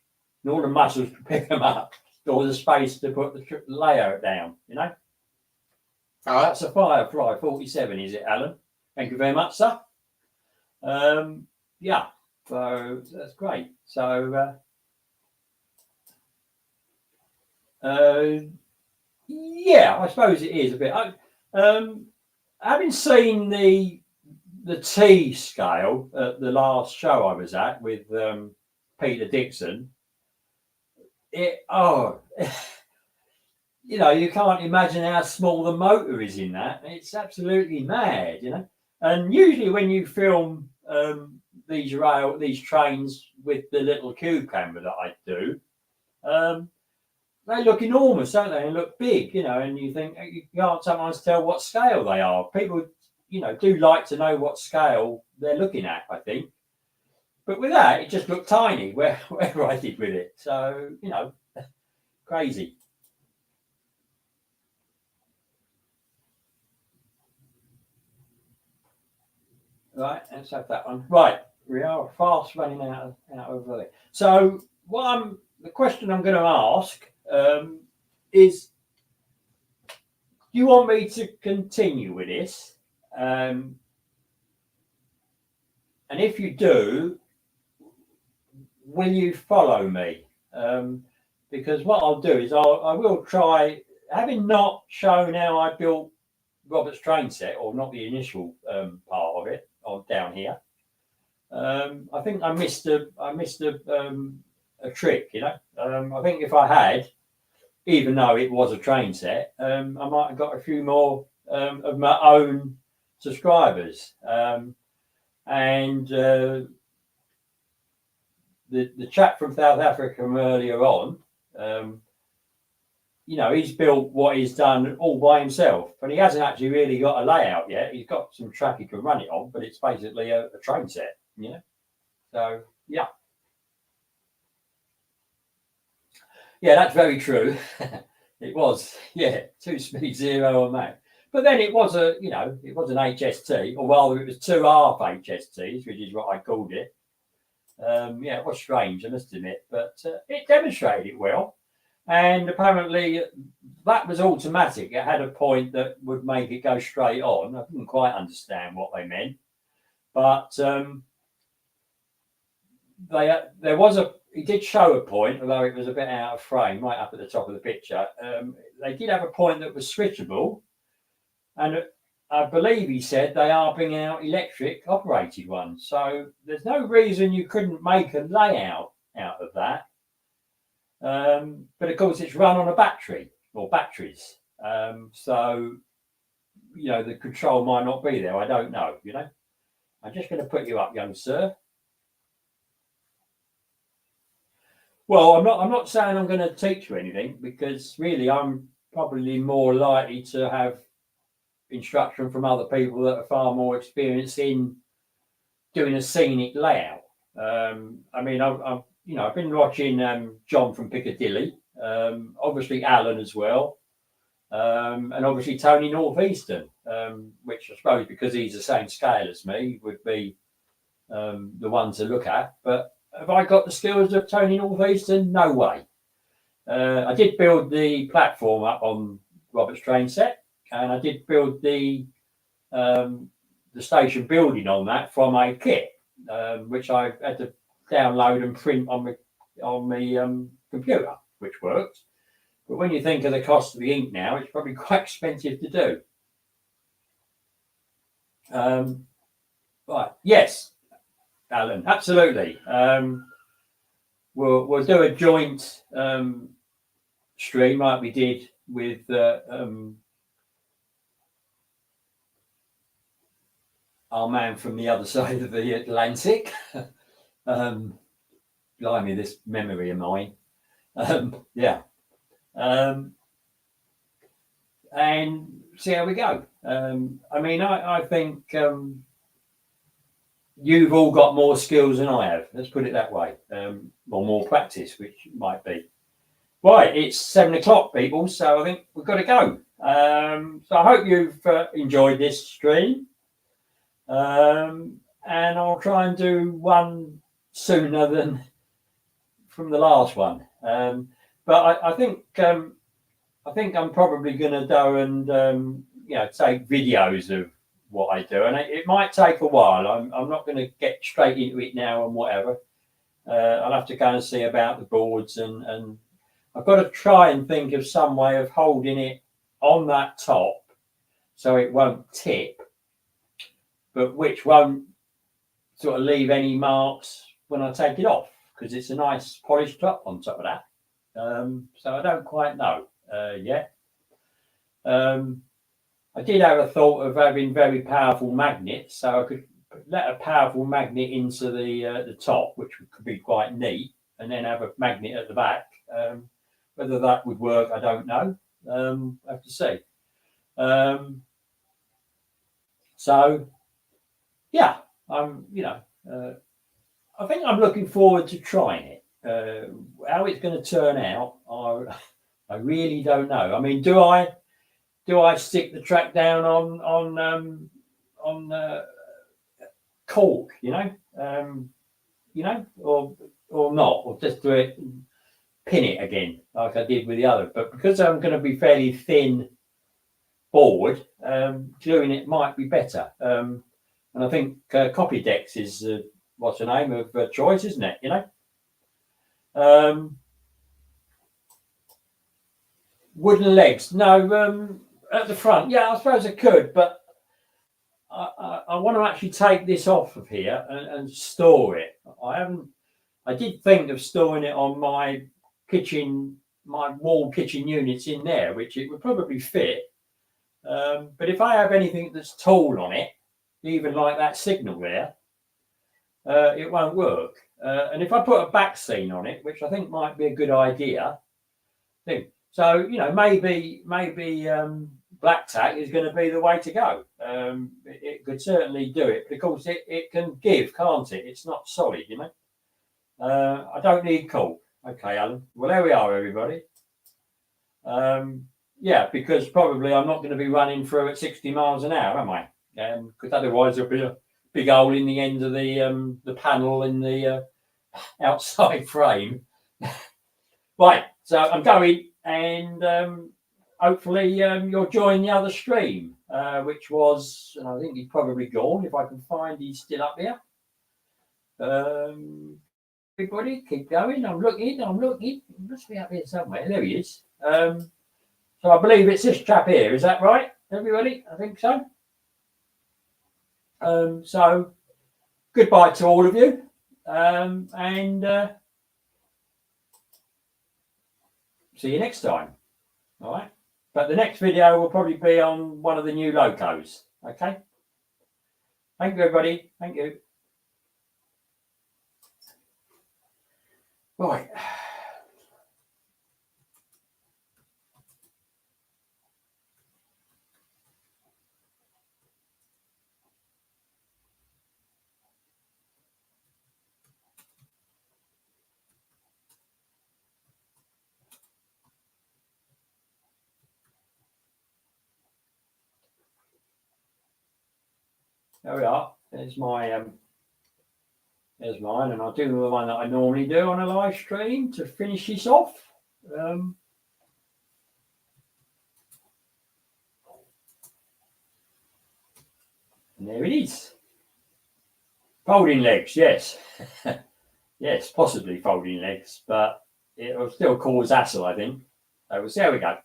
nor the muscles to pick them up, or the space to put the layout down. Oh, that's a Firefly 47, is it, Alan? Thank you very much, sir. Yeah, so that's great. So. Yeah, I suppose it is a bit. Having seen the T scale at the last show I was at with Peter Dixon, you can't imagine how small the motor is in that. It's absolutely mad, And usually when you film these trains with the little cube camera that I do, they look enormous, don't they? And look big, and you think you can't sometimes tell what scale they are. People, do like to know what scale they're looking at, I think. But with that, it just looked tiny wherever I did with it. So, crazy. Right, let's have that one. Right, we are fast running out of there. So, the question I'm going to ask is, do you want me to continue with this? And if you do, will you follow me? Because what I'll do is I will try, having not shown how I built Robert's train set, or not the initial part of it, or down here. I think I missed a trick, I think if I had, even though it was a train set, I might have got a few more of my own subscribers. And the chap from South Africa from earlier on, he's built what he's done all by himself, but he hasn't actually really got a layout yet. He's got some track he can run it on, but it's basically a train set, So, yeah. Yeah, that's very true. It was, 2-speed 0 on that. But then it was it was an HST, or rather it was 2 half HSTs, which is what I called it. It was strange, I must admit, but it demonstrated it well. And apparently that was automatic. It had a point that would make it go straight on. I didn't quite understand what they meant. but he did show a point, although it was a bit out of frame, right up at the top of the picture. They did have a point that was switchable, and I believe he said they are bringing out electric operated ones. So there's no reason you couldn't make a layout out of that. But of course, it's run on a battery or batteries. So, the control might not be there. I don't know, I'm just going to put you up, young sir. Well, I'm not saying I'm going to teach you anything, because really I'm probably more likely to have instruction from other people that are far more experienced in doing a scenic layout. I've been watching John from Piccadilly, obviously Alan as well, and obviously Tony Northeastern, which I suppose, because he's the same scale as me, would be the one to look at. But have I got the skills of Tony Northeastern? No way. I did build the platform up on Robert's train set, and I did build the station building on that from a kit, which I had to download and print on my computer, which worked. But when you think of the cost of the ink now, it's probably quite expensive to do. Right, yes, Alan, absolutely. We'll do a joint stream like we did with our man from the other side of the Atlantic. Blimey, this memory of mine. And see how we go. I think you've all got more skills than I have. Let's put it that way. Or more practice, which might be. Right, it's 7 o'clock, people, so I think we've got to go. So I hope you've enjoyed this stream. And I'll try and do one sooner than from the last one. But I think I'm probably going to go and take videos of what I do, and it might take a while. I'm not going to get straight into it now and whatever. I'll have to go and see about the boards, and I've got to try and think of some way of holding it on that top so it won't tip, but which won't sort of leave any marks when I take it off, because it's a nice polished top on top of that. So I don't quite know yet. I did have a thought of having very powerful magnets, so I could let a powerful magnet into the top, which could be quite neat, and then have a magnet at the back. Whether that would work, I don't know. I have to see. So, yeah, I think I'm looking forward to trying it. How it's going to turn out, I really don't know. I mean, do I stick the track down on cork, or not, or just do it, pin it again like I did with the other. But because I'm going to be fairly thin board, gluing it might be better. And I think Copydex is what's the name of choice, isn't it? Wooden legs, no. At the front, yeah, I suppose I could, but I want to actually take this off of here and store it. I did think of storing it on my wall kitchen units in there, which it would probably fit. But if I have anything that's tall on it, even like that signal there, it won't work. And if I put a back scene on it, which I think might be a good idea, so maybe black tack is going to be the way to go. It could certainly do it, but of course it can give, can't it? It's not solid, I don't need cork. Okay, Alan. Well, there we are, everybody. Yeah, because probably I'm not going to be running through at 60 miles an hour, am I? Because otherwise there'll be a big hole in the end of the panel in the outside frame. Right, so I'm going, and hopefully you'll join the other stream. which was, and I think he's probably gone. If I can find, he's still up here. Everybody, keep going. I'm looking. He must be up here somewhere. There he is. So I believe it's this chap here. Is that right, everybody? I think so. So goodbye to all of you. And see you next time. All right. But the next video will probably be on one of the new locos. Okay. Thank you, everybody. Thank you. Right. There we are. There's my there's mine, and I'll do the one that I normally do on a live stream to finish this off. And there it is. Folding legs, yes. Yes, possibly folding legs, but it will still cause hassle, I think. So we'll see how we go.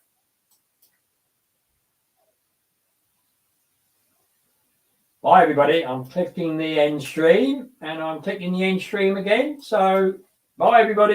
Bye, everybody. I'm clicking the end stream, and I'm clicking the end stream again. So, bye, everybody.